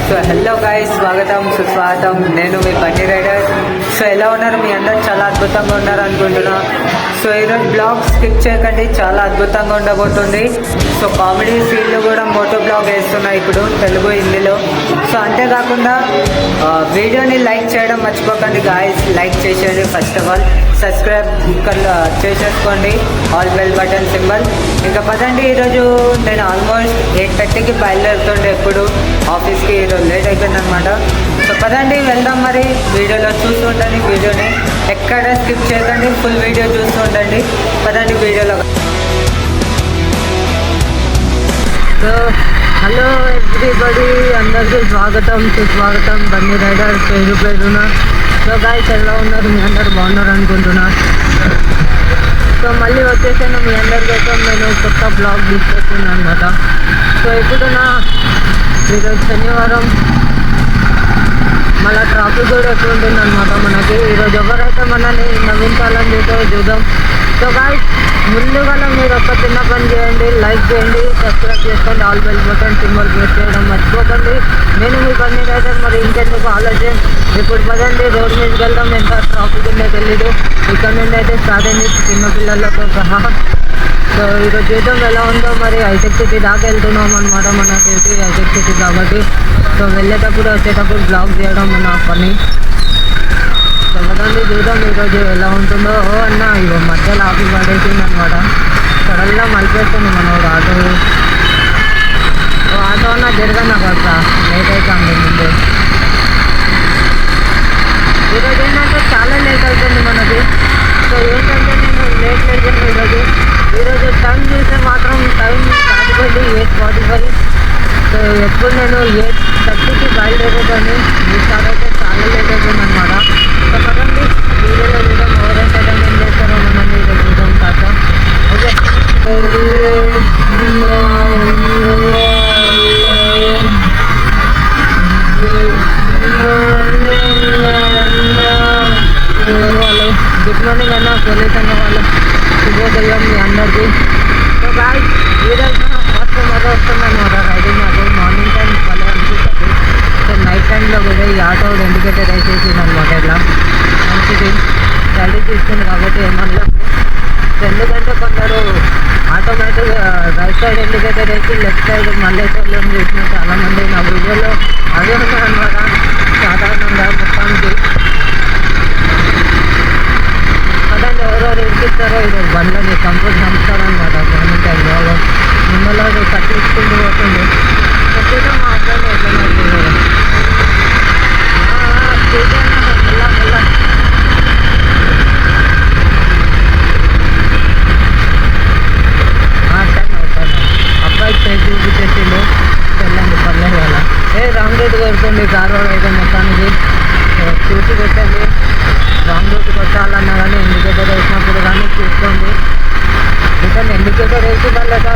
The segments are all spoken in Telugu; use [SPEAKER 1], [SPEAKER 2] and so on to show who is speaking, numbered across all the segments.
[SPEAKER 1] సో హలో గైస్, స్వాగతం సుస్వాగతం. నేను మీ బండి రైడర్. సో ఎలా ఉన్నారు? మీ అందరు చాలా అద్భుతంగా ఉన్నారు అనుకుంటున్నా. సో ఈరోజు బ్లాగ్ స్కిప్ చేయకండి, చాలా అద్భుతంగా ఉండబోతుంది. సో కామెడీ సీన్లు కూడా మోటో బ్లాగ్ వేస్తున్నాయి ఇప్పుడు తెలుగు హిందీలో. సో అంతేకాకుండా వీడియోని లైక్ చేయడం మర్చిపోకండి గాయస్. లైక్ చేసేయండి, ఫస్ట్ ఆఫ్ ఆల్ సబ్స్క్రైబ్ చేసేసుకోండి, ఆల్ బెల్ బటన్ సింబల్. ఇంకా పదండి, ఈరోజు నేను ఆల్మోస్ట్ 8:30కి బయలుదేరుతుండే ఎప్పుడు ఆఫీస్కి. ఈరోజు లేట్ అయిపోయింది అనమాట. సో పదండి వెళ్దాం. మరి వీడియోలో చూస్తూ ఉండండి, వీడియోని ఎక్కడ స్కిప్ చేయకండి, ఫుల్ వీడియో చూస్తూ ఉండండి. పదండి వీడియోలో. సో హలో ఎవ్రీబడి, అందరికీ స్వాగతం సుస్వాగతం బండి రైడర్ పేరున. సో గాయ్స్ ఎలా ఉన్నారు? మీ అందరు బాగున్నారు అనుకుంటున్నా. సో మళ్ళీ వచ్చేసాను మీ అందరి కోసం. నేను కొత్త బ్లాగ్ తీసుకొస్తున్నాను అనమాట. సో ఇప్పుడు ఈరోజు శనివారం, మళ్ళీ ట్రాఫిక్ కూడా ఎక్కువ ఉంటుంది అనమాట మనకి. ఈరోజు ఎవరైతే మనల్ని నవ్వించాలని చేస్తారో చూద్దాం. సో గాయ్స్, ముందుగా మీరు ఒక చిన్న పని చేయండి, లైక్ చేయండి, సబ్స్క్రైబ్ చేసుకోండి, all bell button symbol press చేయడం మర్చిపోకండి. నేను మీ బండి రైడర్. మరి ఇంకెందుకు ఆలోచన, ఇప్పుడు పదండి రోడ్ మీదకి వెళ్దాం. ఎంత ట్రాఫిక్ ఉందో తెలీదు. ఇక్కడ నుండి అయితే స్టార్ట్ అయింది చిన్నపిల్లలతో సహా. సో ఈరోజు చూద్దాం ఎలా ఉందో. మరి హైటెక్ సిటీ దాకా వెళ్తున్నాం అనమాట మన డ్యూటీ, హైటెక్ సిటీ కాబట్టి. సో వెళ్ళేటప్పుడు వచ్చేటప్పుడు బ్లాగ్ చేయడం నా పని. సో కదండి చూద్దాం ఈరోజు ఎలా ఉంటుందో. అన్న ఇగో మధ్యలో ఆపి పడేసింది అనమాట. సడన్గా మలిపేస్తుంది మనోడు ఆటో అన్న జరగన్నా కొడతా, లేట్ అవుతుంది ముందు. ఈరోజు ఏంటంటే చాలా లేట్ అవుతుంది మనకి. సో ఏంటంటే నేను లేట్ ఈరోజు టైం చూస్తే మాత్రం టైం దాటిపోయింది 8:45. సో ఎప్పుడు నేను 8:30కి బయలుదేరేదాన్ని, ఈసారి అయితే చాలా లేట్ అయిపోయింది అనమాట. సో కదండి వీడియోలో చూద్దాం ఎవరు ఎంటర్టైన్మెంట్ చేస్తారో మనం ఈరోజు చూద్దాం కాక. ఓకే, వాళ్ళు గుడ్ మార్నింగ్ అన్న, పోలీస్ అన్న వాళ్ళు శుభోదయం మీ అందరికీ. సో గాయ్స్ ఈరోజు ఫస్ట్ మరో వస్తుందన్నమాట రైడింగ్. మాకు మార్నింగ్ టైం భలే అనిపిస్తుంది. సో నైట్ టైంలో కూడా ఈ ఆటో ఇండికేటర్ వేసేసింది అనమాట. ఇట్లా మంచిది రైడింగ్ తీసుకుంది కాబట్టి ఏమన్నా. ఎందుకంటే కొందరు ఆటోమేటిక్గా రైట్ సైడ్ ఇండికేటర్ వేసి లెఫ్ట్ సైడ్ మళ్ళీ వాళ్ళని చూసిన చాలామంది నా వీడియోలో అదే ఉన్నారనమాట. సాధారణంగా మొత్తానికి అదండి ఎవరెవరు ఇరికిస్తారో ఈరోజు బండ్లని కంప్లీట్ చంపుతారనమాట. మార్నింగ్ టైంలో ముందలో కట్టించుకుంటూ పోతుంది. కొద్దిగా మా అబ్బాయిని ఎట్లా నడుపుతున్నారు మెల్ల అబ్బాయి చేసి చూపించేసిండు. వెళ్ళండి పర్లేదు వాళ్ళ రాంగ్ రూట్ కొడుతుంది కార్ రోడ్ అయితే మొత్తానికి. చూసి పెట్టండి, రాంగ్ రూట్ కొట్టాలన్నా కానీ ఇండికేటర్ వేసినప్పుడు కానీ చూసుకోండి. రిటర్న్ ఇండికేటర్ వేసి వాళ్ళక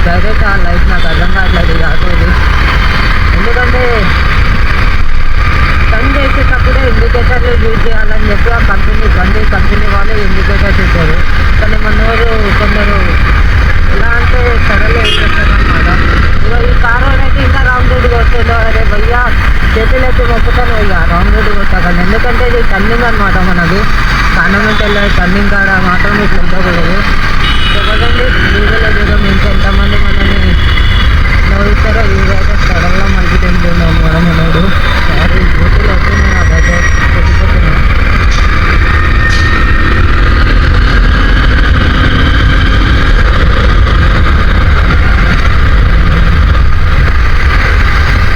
[SPEAKER 1] డైరెక్ట్ ఆ లైట్ నాకు అర్థం కావట్లేదు ఇది ఆటోది. ఎందుకంటే టర్న్ చేసేటప్పుడే ఇండికేటర్లు యూజ్ చేయాలని చెప్పి ఆ కంపెనీ వాళ్ళే ఇండికేటర్స్ ఇచ్చారు. కానీ మనోరు కొందరు ఎలా అంటే సడన్గా వేసేస్తారు అనమాట. ఇక ఈ కార్ అయితే ఇంకా రాంగ్ రూట్ కొట్టేదో, అరే భయ్యా చేతులు ఎత్తి మొక్కుతాను ఇక రాంగ్ రూట్ కొట్టకండి. ఎందుకంటే ఇది టర్నింగ్ అనమాట మనది. కాండమెంటల్ టర్నింగ్ కాడ మాత్రం ఇట్లా ఉండకూడదు. చెప్పదండి వీడియోలో చూద్దాం ఇంకా ఎంతమంది మనల్ని నవ్వుతారో. వీడియో అయితే సడన్గా మళ్ళీ తింటున్నాను కూడా మనోడు. సారీ చేతులు వస్తున్నాయి అదైతే పెట్టిపోతున్నాను.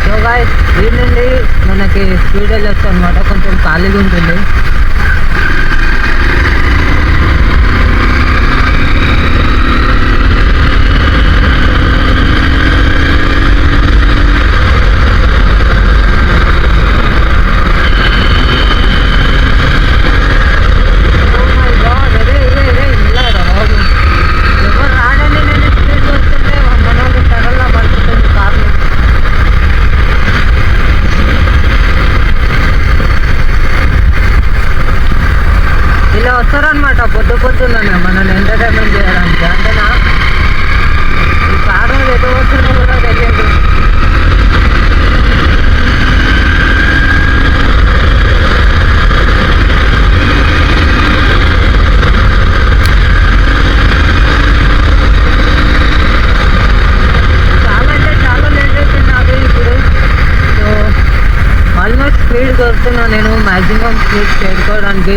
[SPEAKER 1] సో గాయ్స్ ఈ నుండి మనకి స్పీడ్ వెళ్ళొచ్చు అనమాట, కొంచెం ఖాళీగా ఉంటుంది. ఎవరు రాడండి, నేను స్పీడ్ వస్తుంటే మనోళ్ళు సడన్గా పడుతుంది కార్లు. ఇలా వస్తారనమాట పొద్దున్నే మనల్ని ఎంటర్టైన్మెంట్ చేయడానికి. అంతేనా? ఈ కారు ఎటు వస్తుందో కూడా తెలియదు. స్పీడ్ కొడుతున్నా నేను మ్యాక్సిమం స్పీడ్ చేరుకోవడానికి.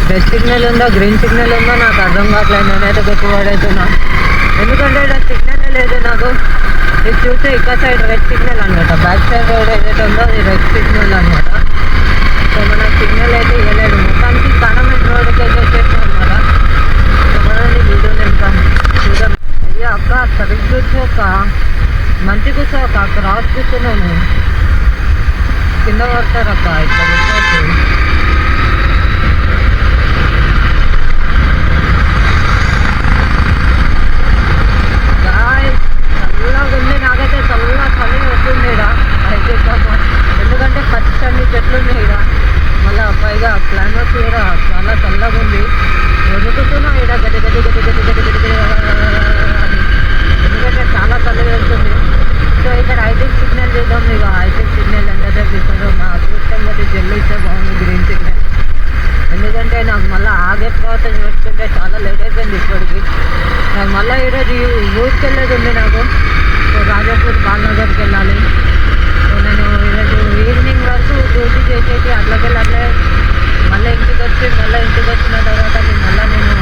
[SPEAKER 1] రెడ్ సిగ్నల్ ఉందా గ్రీన్ సిగ్నల్ ఉందో నాకు అర్థం కావట్లేదు. నేనైతే గొప్పవాడవుతున్నా ఎందుకంటే ఇక్కడ సిగ్నల్ లేదు నాకు. ఇది చూస్తే ఇక్కడ సైడ్ రెడ్ సిగ్నల్ అనమాట, బ్యాక్ సైడ్ రోడ్ ఏదైతే ఉందో అది రెడ్ సిగ్నల్ అనమాట. సో మన సిగ్నల్ అయితే ఇవ్వలేదు. మొత్తానికి కనమెంట్ రోడ్కి అయితే వచ్చేసాం అనమాట. సో మనల్ని వీడియో ఇంకా చూద్దాం. అయ్యా అక్క సరిగ్గా కూర్చోక, మంచి కూర్చోక, క్రాస్ కూర్చున్నాను కింద పడతారు అక్క. ఇక్కడ కూర్చోవచ్చు. చల్లగా ఉంది, నాకైతే చల్ల చలి వస్తుంది ఇక్కడ అయితే. ఎందుకంటే పచ్చని చెట్లు ఉన్నాయి ఇక్కడ, మళ్ళీ పైగా క్లైమేట్ కూడా చాలా చల్లగా ఉంది. వణుకుతున్నా ఇక్కడ గది గది గది గది గది గది గది అని, ఎందుకంటే చాలా చలి వెళ్తుంది. సో ఇక్కడ హైటెక్ సిగ్నల్ చూద్దాం. ఇక హైటెక్ సిగ్నల్ ఎంతసేపు ఇస్తారో నా అదృష్టం బట్టి జల్లు ఇస్తే బాగుంది గ్రీన్ సిగ్నల్. ఎందుకంటే నాకు మళ్ళీ ఆగే ప్రాసెస్ పెట్టుకుంటే చాలా లేట్ అయిపోయింది ఇప్పటికి. నాకు మళ్ళీ ఈరోజు ఊరికి వెళ్ళేది ఉంది నాకు. సో రాజాపూర్ బాలనగర్కి వెళ్ళాలి. సో నేను ఈరోజు ఈవినింగ్ వరకు డ్యూటీ చేసేసి అట్లకెళ్ళి అట్లే మళ్ళీ ఇంటికి వచ్చిన తర్వాత నేను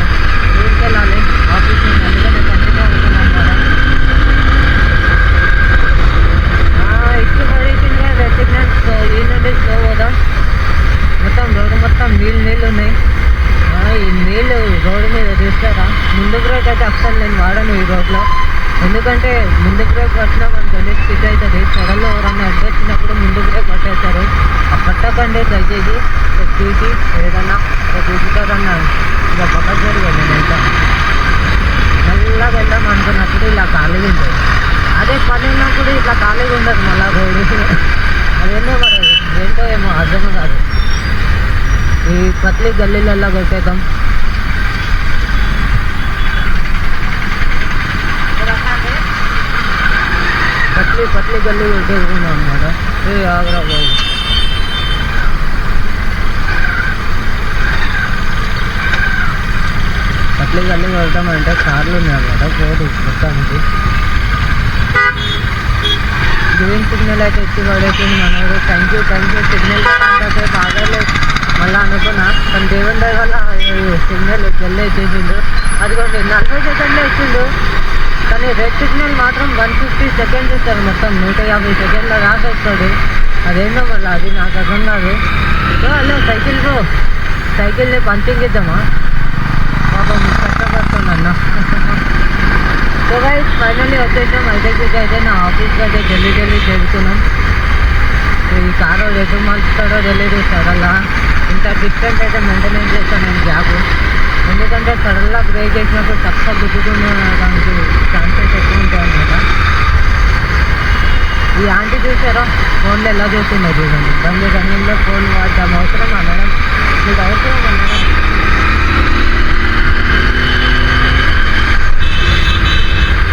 [SPEAKER 1] ఊరికి వెళ్ళాలి ఆఫీస్ నుంచి. అందుకని కంటిన్యూ అవుతున్నాను కదా. ఇచ్చి పడేసింది రెడ్ సిగ్నల్. సో ఈ నుండి స్లో పోదాం. మొత్తం రోడ్డు మొత్తం నీళ్ళు ఉన్నాయి. ఈ నీళ్ళు రోడ్డు మీద చూస్తారా. ముందు బ్రేక్ అయితే అస్సలు నేను వాడను ఈ రోడ్లో. ఎందుకంటే ముందు బ్రేక్ పట్టినామనుకోండి స్కిడ్ అవుతుంది. సడన్లో ఎవరన్నా అడ్డొచ్చినప్పుడు ముందు బ్రేక్ పట్టేస్తారు. ఆ పట్టకండి దయచేసి చూసి ఏదన్నా చూసుతారన్నా ఇంకా పక్క జరిగింది. నేనంతా మెల్లగా వెళ్దాం అనుకున్నప్పుడు ఇలా ఖాళీగా ఉంటుంది. అదే పని ఉన్నప్పుడు ఇట్లా ఖాళీగా ఉండదు మళ్ళీ రోడ్డు. అదేందో మరి ఏంటో ఏమో అర్థం కాదు. ఈ పత్లి గల్లీలల్లో కొట్టేద్దాం. పత్లి గల్లీ కొట్టేసుకున్నాం అనమాట. ఆగ్రా బాబు పత్లి గల్లీ కొడతామంటే కార్లు ఉన్నాయి అనమాట. పోదు మొత్తానికి. గ్రీన్ సిగ్నల్ అయితే ఇచ్చి పడేసింది మనోడు. థ్యాంక్ యూ సిగ్నల్ అంతసేపు ఆగలేదు మళ్ళీ అనుకున్నా. కానీ దేవుని దయ వల్ల సిగ్నల్ జల్లి ఇచ్చేసిండు. అదిగోండి 40 సెకండ్లే ఇచ్చిండు. కానీ రెడ్ సిగ్నల్ మాత్రం 150 సెకండ్స్ ఇస్తారు. మొత్తం 150 సెకండ్ల రాసేస్తాడు. అదేందో మళ్ళీ అది నాకు అర్థం కాదు. అలా సైకిల్ని పంచింగ్ ఇద్దామా పాపం కష్టపడుతున్నా. సో గైస్ ఫైనల్లీ వచ్చేసాం హైటెక్కి. అయితే నా ఆఫీస్కి అయితే జల్దీ చేరుకున్నాం. ఈ కారు ఎటు మలుస్తాడో తెలియదు. సడన్గా ఇంత డిస్టెన్స్ అయితే మెయింటెనెన్స్ చేస్తాను నేను గ్యాప్. ఎందుకంటే సడన్గా బ్రేక్ చేసినప్పుడు తక్కువ గుద్దుకున్న దానికి ఛాన్సెస్ ఎక్కువ ఉంటాయి అన్నమాట. ఈ ఆంటీ చూసారా ఫోన్లో ఎలా చూస్తుందో చూడండి. బండి రన్నింగ్లో ఫోన్ వాడటం అవసరం అనడం మీకు అవసరం అనడం.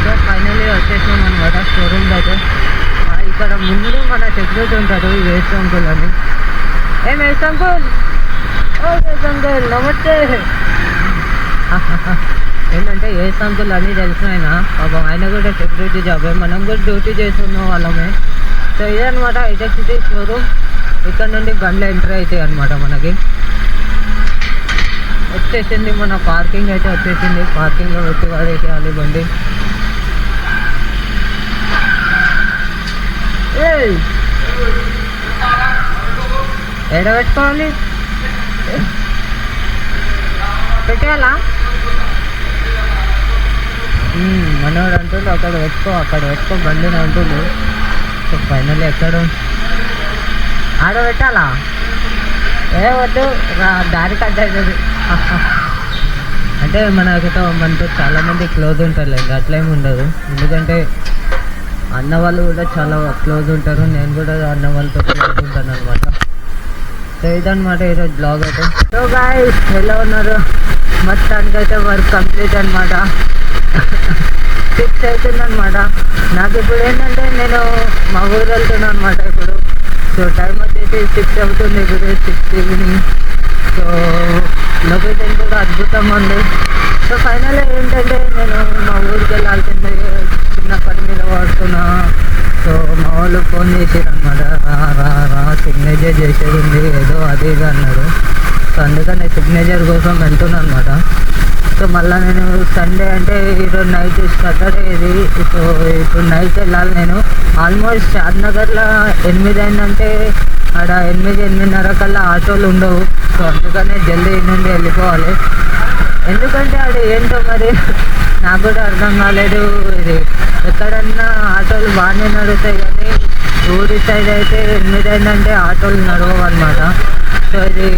[SPEAKER 1] సో ఫైనల్లీ వచ్చేసాం అనమాట షోరూమ్ దగ్గర. ఇక్కడ ముందు మన సెక్యూరిటీ ఉంటారు వేస్ట్ అంకుల్ అని. ఏం వేస్ట్ అంకుల్? ఓ వేస్ట్ అంకుల్ నమస్తే. ఏంటంటే వేస్ట్ అంకుల్ అని తెలిసిన ఆయన పాపం. ఆయన కూడా సెక్యూరిటీ జాబే, మనం కూడా డ్యూటీ చేస్తున్న వాళ్ళమే. సో ఇదనమాట హైటెక్ సిటీ షోరూమ్. ఇక్కడ నుండి బండ్లు ఎంట్రీ అవుతాయి అనమాట. మనకి వచ్చేసింది మన పార్కింగ్ అయితే వచ్చేసింది. పార్కింగ్లో పెట్టి వాడేసేయాలి బండి. ఎడ పెట్టుకోవాలి పెట్టేయాలా? మనోడు అంటుండు అక్కడ పెట్టుకో బండిని అంటుండు. సో ఫైనల్లీ ఎక్కడ ఆడ పెట్టాలా? ఏ వద్దు దారి కట్ అవుతుంది. అంటే మనతో చాలామంది క్లోజ్ ఉంటారు. ఇంకా అట్లేమి ఉండదు. ఎందుకంటే అన్న వాళ్ళు కూడా చాలా క్లోజ్ ఉంటారు. నేను కూడా అన్న వాళ్ళతో క్లోజ్ ఉంటాను అనమాట. సో ఇదనమాట ఈరోజు బ్లాగ్ అయితే. సో గాయ్స్ ఎలా ఉన్నారు? మొత్తానికి అయితే వర్క్ కంప్లీట్ అనమాట. 6 అవుతుంది అనమాట. నాకు ఇప్పుడు ఏంటంటే నేను మా ఊరు వెళ్తున్నాను అనమాట ఇప్పుడు. సో టైం వచ్చేసి 6 అవుతుంది ఇప్పుడు, 6 ఈవినింగ్. సో లొకేషన్ కూడా అద్భుతంగా ఉంది. సో ఫైనల్ ఏంటంటే నేను మా ఊరికి వెళ్ళాల్సింది. చిన్న పని మీద పడుతున్నా. సో మా వాళ్ళు ఫోన్ చేసారు అనమాట, రా సిగ్నేచర్ చేసేది ఉంది ఏదో అది ఇది అన్నారు. సో అందుకని సిగ్నేచర్ కోసం వెళ్తున్నాను అనమాట. సో మళ్ళీ నేను సండే అంటే ఈరోజు నైట్ సాటర్డే ఇది. సో ఇప్పుడు నైట్ వెళ్ళాలి నేను. ఆల్మోస్ట్ షాద్నగర్లో 8 అయిందంటే ఆడ 8-8:30 కల్లా ఆటోలు ఉండవు. సో అందుకనే జల్దీ నుండి వెళ్ళిపోవాలి. ఎందుకంటే అది ఏంటో మరి నాకు కూడా అర్థం కాలేదు. ఇది ఎక్కడన్నా ఆటోలు బాగానే నడుస్తాయి కానీ ఊరి సైడ్ అయితే 8 అయిందంటే ఆటోలు నడవవు అనమాట. సో ఇది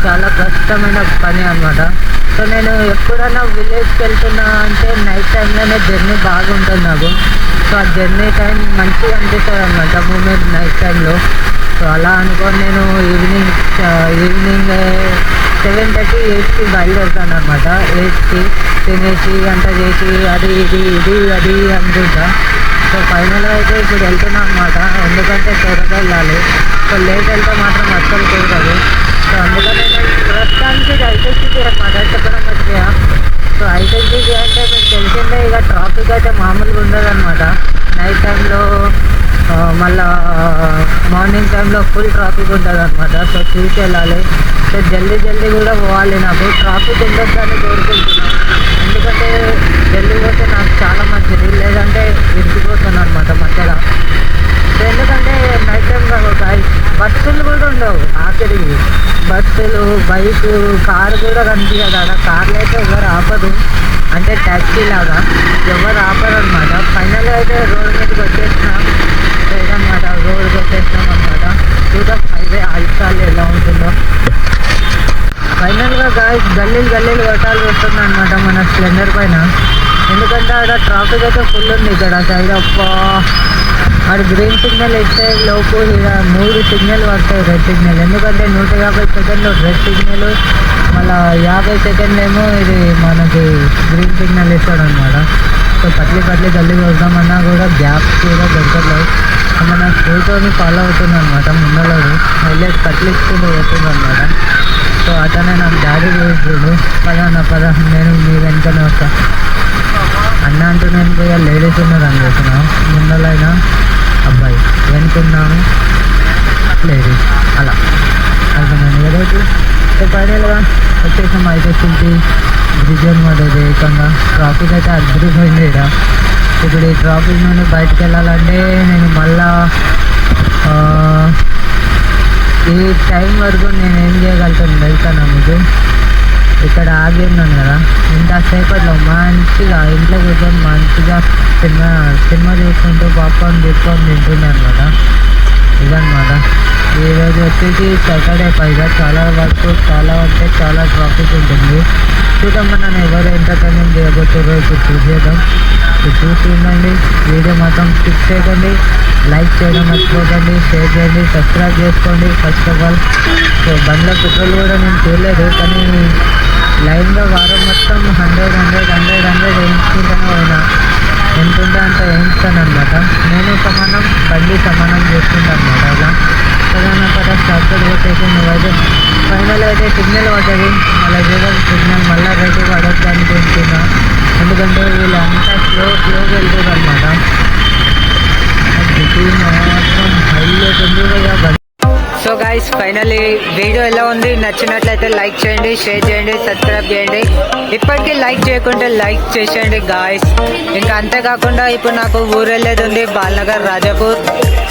[SPEAKER 1] చాలా కష్టమైన పని అనమాట. సో నేను ఎప్పుడైనా విలేజ్కి వెళ్తున్నా అంటే నైట్ టైంలోనే జర్నీ బాగుంటుంది నాకు. సో ఆ జర్నీ టైం మంచిగా అనిపిస్తుంది అనమాట మూమెంట్ నైట్ టైంలో. సో అలా అనుకొని నేను ఈవినింగ్ 7:30-8కి బయలుదేరుతాను అనమాట. 8కి తినేసి అంత చేసి అది ఇది అనుకుంటా. సో ఫైనల్గా అయితే ఇప్పుడు వెళ్తున్నాను అనమాట. ఎందుకంటే త్వరగా వెళ్ళాలి. సో లేట్ వెళ్తే మాత్రం అస్సలు కుదరదు. సో అందుకని నేను ప్రస్తుతానికి ఐటెక్సిటీ అనమాట చెప్పడం మర్చిపోయా. సో ఐటెక్సిటీ అంటే మీకు తెలిసిందే, ఇక ట్రాఫిక్ అయితే మామూలుగా ఉండదు అనమాట. నైట్ టైంలో మళ్ళా మార్నింగ్ టైంలో ఫుల్ ట్రాఫిక్ ఉంటుంది అనమాట. సో చూసి వెళ్ళాలి. సో జల్దీ కూడా పోవాలి. నాకు ట్రాఫిక్ ఉండొద్దని కోరుకుంటున్నాను. ఎందుకంటే జల్దీ పోతే నాకు చాలా మంచిది, లేదంటే విరిగిపోతాను అనమాట మధ్యలో. సో ఎందుకంటే నైట్ టైంలో బస్సులు కూడా ఉండవు. ఆఖరికి బస్సులు, బైకు, కారు కూడా కనిపించదు ఆడ. కార్లు అయితే ఎవరు ఆపరు, అంటే ట్యాక్సీ లాగా ఎవరు ఆపరు అనమాట. ఫైనల్గా అయితే రోడ్ మీదకి వచ్చేసినాం లేదన్నమాట. రోడ్కి వచ్చేసినాం అనమాట. చూద్దాం హైవే అల్సాలు ఎలా ఉంటుందో. ఫైనల్గా గాయస్ గల్లీలు కొట్టాల్సి వస్తుంది అనమాట మన స్ప్లెండర్ పైన. ఎందుకంటే ఆడ ట్రాఫిక్ అయితే ఫుల్ ఉంది ఇక్కడ సైడ్. ఆడ గ్రీన్ సిగ్నల్ ఇస్తే లోపు ఇక 3 సిగ్నల్ పడతాయి రెడ్ సిగ్నల్. ఎందుకంటే 150 సెకండ్లు రెడ్ సిగ్నల్, మళ్ళీ 50 సెకండ్లు ఏమో ఇది మనకి గ్రీన్ సిగ్నల్ ఇస్తాడు అనమాట. సో పట్లి గల్లీకి వద్దామన్నా కూడా గ్యాప్స్ కూడా దొరకట్లేదు. మన స్కూల్తోని ఫాలో అవుతుంది అనమాట. ముందలోడు హైలైట్ కట్లించుకుంటూ పోతుంది అనమాట. సో అతనే నాకు డాడీ చూడు, పద నేను మీ వెంటనే వస్తా అన్న అంటూ నేను పోయి లేడీస్ ఉన్నారు అని చేస్తున్నాను. ముందలైనా అబ్బాయి వెనుకున్నాను లేడీస్, అలా అర్థమైంది కదా. సో ఫైనల్గా వచ్చేసాం ఐటెక్సిటీ బ్రిడ్జ్ అనమాట. ఇది ఏకంగా ట్రాఫిక్ అయితే అద్దరిపోయింది ఇక్కడ. ఇప్పుడు ఈ ట్రాఫిక్ నుండి బయటకు వెళ్ళాలంటే నేను మళ్ళా ఈ టైం వరకు నేను ఏం చేయగలుగుతాను వెళ్తాను మీకు. ఇక్కడ ఆగి ఉన్నాను కదా, ఇంతసేపట్లో మంచిగా ఇంట్లో కూర్చొని మంచిగా సినిమా చూసుకుంటూ పాప్కార్న్ తింటుండే అనమాట. ఇదనమాట ఈరోజు వచ్చేసి సాటర్డే, పైగా చాలా ట్రాఫిక్ ఉంటుంది. చూద్దాం నన్ను ఎవరు ఎంటర్టైన్మెంట్ చేయబోతారో ఇప్పుడు చూసేద్దాం. ఇప్పుడు చూసి ఉండండి. వీడియో మాత్రం స్కిప్ చేయకండి, లైక్ చేయడం మర్చిపోకండి, షేర్ చేయండి, సబ్స్క్రైబ్ చేసుకోండి first of all. So Bandla petrol కూడా నేను చూడలేదు, కానీ లైన్లో వారం మొత్తం 100 వేయించుకుంటూనే పోయినా. ఎంత ఉంటే అంత వేయించుతాను అనమాట. నేను సమానం, బండి సమానం చేసుకుంటాను అనమాట. ఇలా ప్రధాన స్టార్ట్ కొట్టేసి నువ్వైతే ఫైనల్ అయితే సిగ్నల్ పడ్డది. మళ్ళీ చూడాలి సిగ్నల్ మళ్ళీ రేటు పడొద్దు అనుకుంటున్నా. ఎందుకంటే వీళ్ళు అంతా స్లోగా వెళ్తుంది అనమాట. మాత్రం హైలైట్ ఉంది కదా. సో గైస్ ఫైనల్లీ వీడియో ఎలా ఉంది, నచ్చినట్లయితే లైక్ చేయండి, షేర్ చేయండి, సబ్స్క్రైబ్ చేయండి. ఇప్పటికీ లైక్ చేయకుంటే లైక్ చేసేయండి గాయస్. ఇంకా అంతేకాకుండా ఇప్పుడు నాకు ఊరు వెళ్ళేది ఉంది, బాల్నగర్, రాజాపూర్.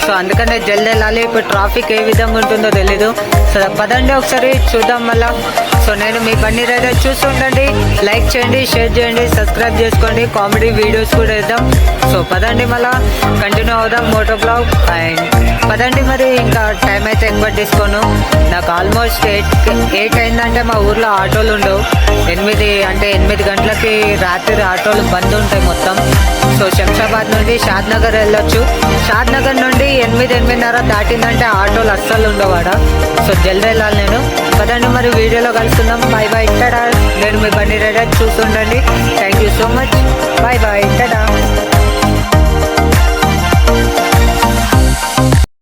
[SPEAKER 1] సో అందుకనే జల్దీ వెళ్ళాలి. ఇప్పుడు ట్రాఫిక్ ఏ విధంగా ఉంటుందో తెలీదు. సో పదండి ఒకసారి చూద్దాం మళ్ళా. సో నేను మీ బండి రైడర్ చూస్తుండండి. లైక్ చేయండి, షేర్ చేయండి, సబ్స్క్రైబ్ చేసుకోండి. కామెడీ వీడియోస్ కూడా వేద్దాం. సో పదండి మళ్ళా కంటిన్యూ అవుదాం మోటో బ్లాగ్. అండ్ పదండి మరి, ఇంకా టైం అయితే ఎక్కువ తీసుకోను. నాకు ఆల్మోస్ట్ 8 అయిందంటే మా ఊర్లో ఆటోలు ఉండవు. 8 గంటలకి రాత్రి ఆటోలు బంద్ ఉంటాయి మొత్తం. సో శంషాబాద్ నుండి షాద్నగర్ వెళ్ళొచ్చు. షాద్నగర్ నుండి 8-8:30 దాటిందంటే ఆటోలు అస్సలు ఉండవాడ. సో జల్దీ వెళ్ళాలి నేను. పదండి మరి వీడియోలో కలుసుకుందాం. Bye tada. నేను మీ బండి రైడర్ చూస్తుండండి. Thank you so much. Bye ta-da.